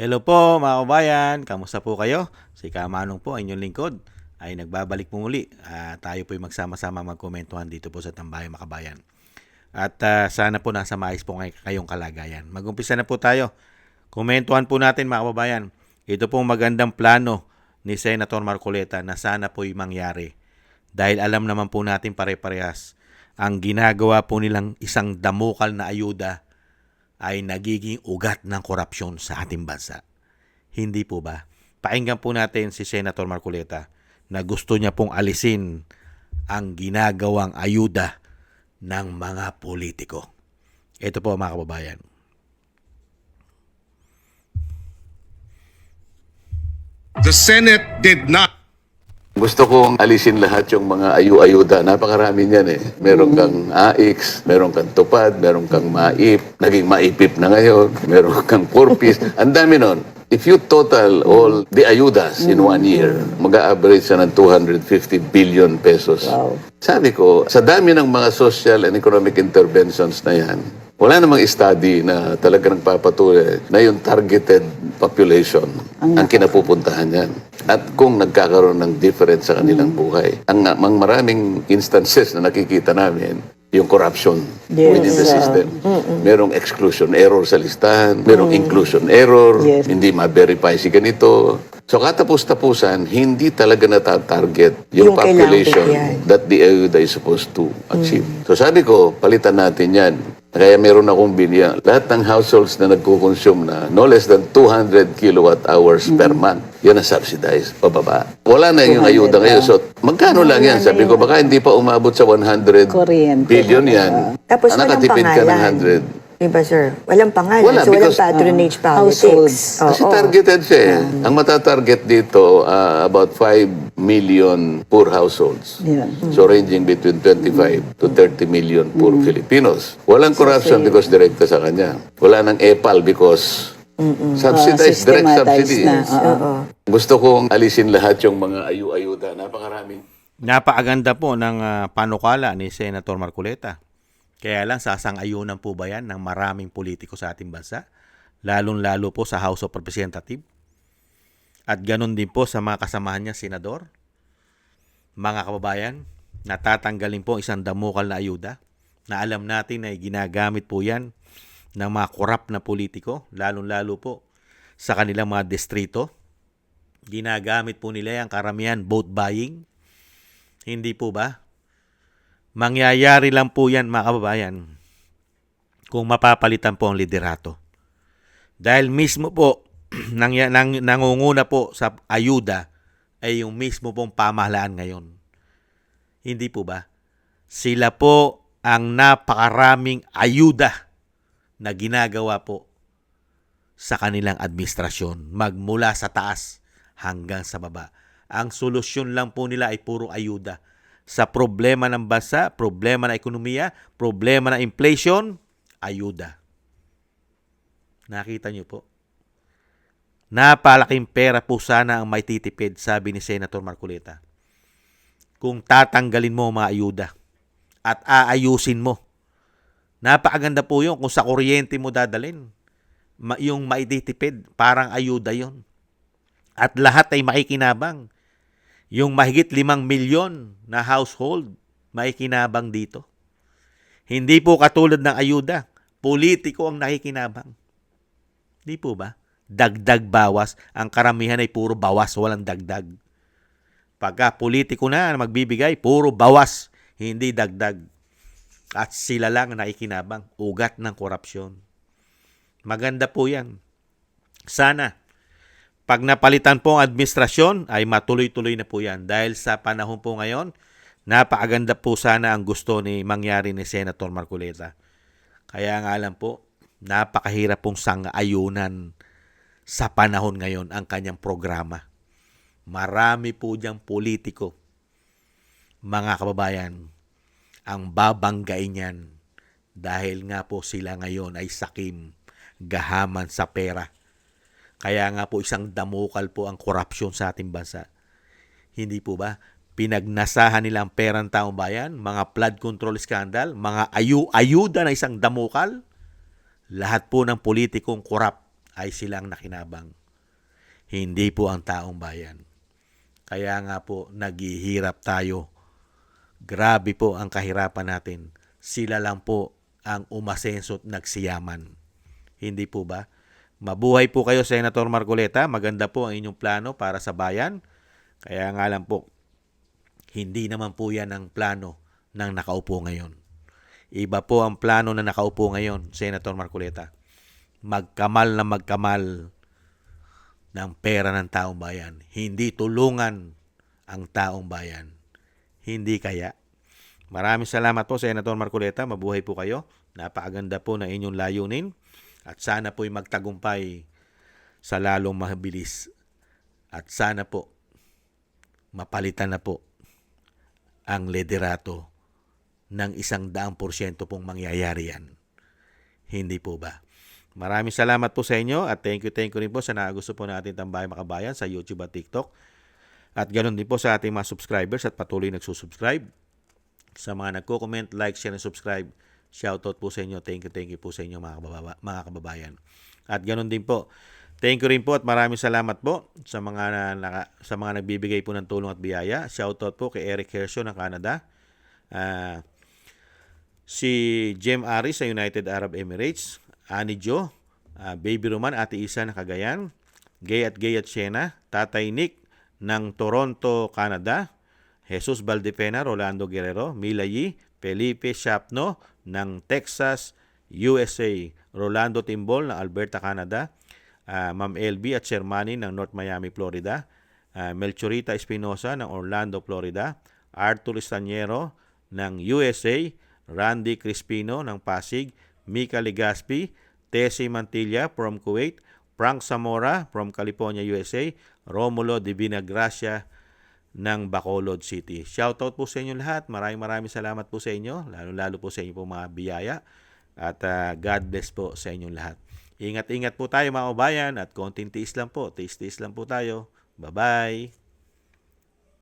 Hello po mga kabayan, kamusta po kayo? Si Kamanong po, inyong lingkod, ay nagbabalik po muli. Tayo po ay magsama-sama magkomentuhan dito po sa Tambayang Makabayan. At sana po nasa maayos po kayong kalagayan. Mag-umpisa na po tayo. Komentuhan po natin mga kababayan. Ito pong magandang plano ni Senator Marcoleta na sana po ay mangyari. Dahil alam naman po natin pare-parehas, ang ginagawa po nilang isang damukal na ayuda ay nagiging ugat ng korupsyon sa ating bansa. Hindi po ba? Pakinggan po natin si Senator Marcoleta na gusto niya pong alisin ang ginagawang ayuda ng mga politiko. Ito po mga kababayan. The Senate did not. Gusto kong alisin lahat yung mga ayu-ayuda. Napakarami niyan eh. Meron kang AIX, meron kang TUPAD, meron kang MAIP, naging MAIPIP na ngayon, meron kang Corpis. Ang dami nun. If you total all the ayudas in 1 year, mag-a-average siya ng 250 billion pesos. Wow. Sabi ko, sa dami ng mga social and economic interventions na yan, wala namang study na talaga nagpapatuloy na yung targeted population ang kinapupuntahan yan. At kung nagkakaroon ng difference sa kanilang buhay. Ang maraming instances na nakikita namin, yung corruption within the system. Merong exclusion error sa listahan, merong inclusion error, Yes. hindi ma-verify si ganito. So katapos-tapusan, hindi talaga natatarget yung Yung kailangan population bigyan. that the ayuda is supposed to achieve. So sabi ko, palitan natin yan. Kaya meron akong binya. Lahat ng households na nagkukonsume na no less than 200 kilowatt hours per month, yun ang subsidized, pababa. Wala na yung 200 ayuda ngayon. na. So magkano lang yan? Sabi ko, baka hindi pa umabot sa 100 Kuryente. billion yan. Tapos walang Nakatipid ka ng pangalan. 100. Diba, sir? Walang pangalan. Wala, so, walang because, patronage politics. households. Kasi targeted siya eh. Ang matatarget dito, about 5 million poor households. Yeah. So ranging between 25 to 30 million poor Filipinos. Walang corruption because direkta sa kanya. Wala nang EPAL because subsidized, direct systematized subsidy. na. Oo. Gusto kong alisin lahat yung mga ayu-ayuda. Napakaraming. Napakaganda po ng panukala ni Senator Marcoleta. Kaya lang sasang-ayunan po ba yan ng maraming politiko sa ating bansa? Lalong-lalo po sa House of Representatives. At ganun din po sa mga kasamahan niya, senador. Mga kababayan, natatanggalin po isang damukal na ayuda na alam natin na ginagamit po yan ng mga korap na politiko, lalong-lalo po sa kanilang mga distrito. Ginagamit po nila yung karamihan vote buying. Hindi po ba? Mangyayari lang po yan mga kababayan kung mapapalitan po ang liderato. Dahil mismo po nangunguna po sa ayuda ay yung mismo pong pamahalaan ngayon. Hindi po ba? Sila po ang napakaraming ayuda na ginagawa po sa kanilang administrasyon magmula sa taas hanggang sa baba. Ang solusyon lang po nila ay puro ayuda. Sa problema ng bansa, problema ng ekonomiya, problema ng inflation, ayuda. Nakita niyo po. Napalaking pera po sana ang may titipid, sabi ni Senator Marcoleta. Kung tatanggalin mo mga ayuda at aayusin mo. Napakaganda po yun kung sa kuryente mo dadalin. Yung maititipid, parang ayuda yon. At lahat ay makikinabang. Yung mahigit 5 milyon na household, makikinabang dito. Hindi po katulad ng ayuda. Politiko ang nakikinabang. Hindi po ba? Dagdag bawas. Ang karamihan ay puro bawas, walang dagdag. Pagka politiko na magbibigay, puro bawas, hindi dagdag. At sila lang nakikinabang. Ugat ng korupsyon. Maganda po yan. Sana pag napalitan po ang administrasyon, ay matuloy-tuloy na po yan. Dahil sa panahon po ngayon, napakaganda po sana ang gusto ni mangyari ni Senator Marcoleta. Kaya nga lang po, napakahirap pong sang-ayunan sa panahon ngayon ang kanyang programa. Marami po diyang politiko, mga kababayan, ang babanggain yan dahil nga po sila ngayon ay sakim, gahaman sa pera. Kaya nga po isang damukal po ang korupsyon sa ating bansa. Hindi po ba? Pinagnasahan nila ang perang taong bayan, mga flood control scandal, mga ayuda na isang damukal. Lahat po ng politikong korap ay silang nakinabang. Hindi po ang taong bayan. Kaya nga po, naghihirap tayo. Grabe po ang kahirapan natin. Sila lang po ang umasenso at nagsiyaman. Hindi po ba? Mabuhay po kayo, Senator Marcoleta. Maganda po ang inyong plano para sa bayan. Kaya nga lang po, hindi naman po yan ang plano ng nakaupo ngayon. Iba po ang plano na nakaupo ngayon, Senator Marcoleta. Magkamal na magkamal ng pera ng taong bayan. Hindi tulungan ang taong bayan. Hindi kaya. Maraming salamat po, Senator Marcoleta. Mabuhay po kayo. Napakaganda po ng inyong layunin. At sana po'y magtagumpay sa lalong mabilis. At sana po, mapalitan na po ang liderato ng 100% pong mangyayari yan. Hindi po ba? Maraming salamat po sa inyo at thank you rin po sa gusto po natin Tambayan Makabayan sa YouTube at TikTok. At ganoon din po sa ating mga subscribers at patuloy nagsusubscribe. Sa mga nagko-comment, like, share, and subscribe, shoutout po sa inyo. Thank you po sa inyo mga kababayan. At ganoon din po, thank you rin po at maraming salamat po sa mga nagbibigay po ng tulong at biyaya. Shoutout po kay Eric Hersho ng Canada. Si Jem Aris sa United Arab Emirates, Ani Jo, Baby Roman, Ate Isa ng Cagayan, Gay at Siena, Tatay Nick ng Toronto, Canada, Jesus Valdepena, Rolando Guerrero, Mila Yi, Felipe Shapno ng Texas, USA, Rolando Timbol ng Alberta, Canada, Ma'am LB at Shermani ng North Miami, Florida, Melchorita Espinosa ng Orlando, Florida, Arthur Estaniero ng USA, Randy Crispino ng Pasig, Mika Legaspi, Tessie Mantilla from Kuwait, Frank Zamora from California, USA, Romulo Divina Gracia ng Bacolod City. Shoutout po sa inyo lahat. Maraming salamat po sa inyo, lalo po sa inyo po mga biyaya. At God bless po sa inyong lahat. Ingat po tayo mga kabayan at konting tiis lang po. Tiis lang po tayo. Bye-bye.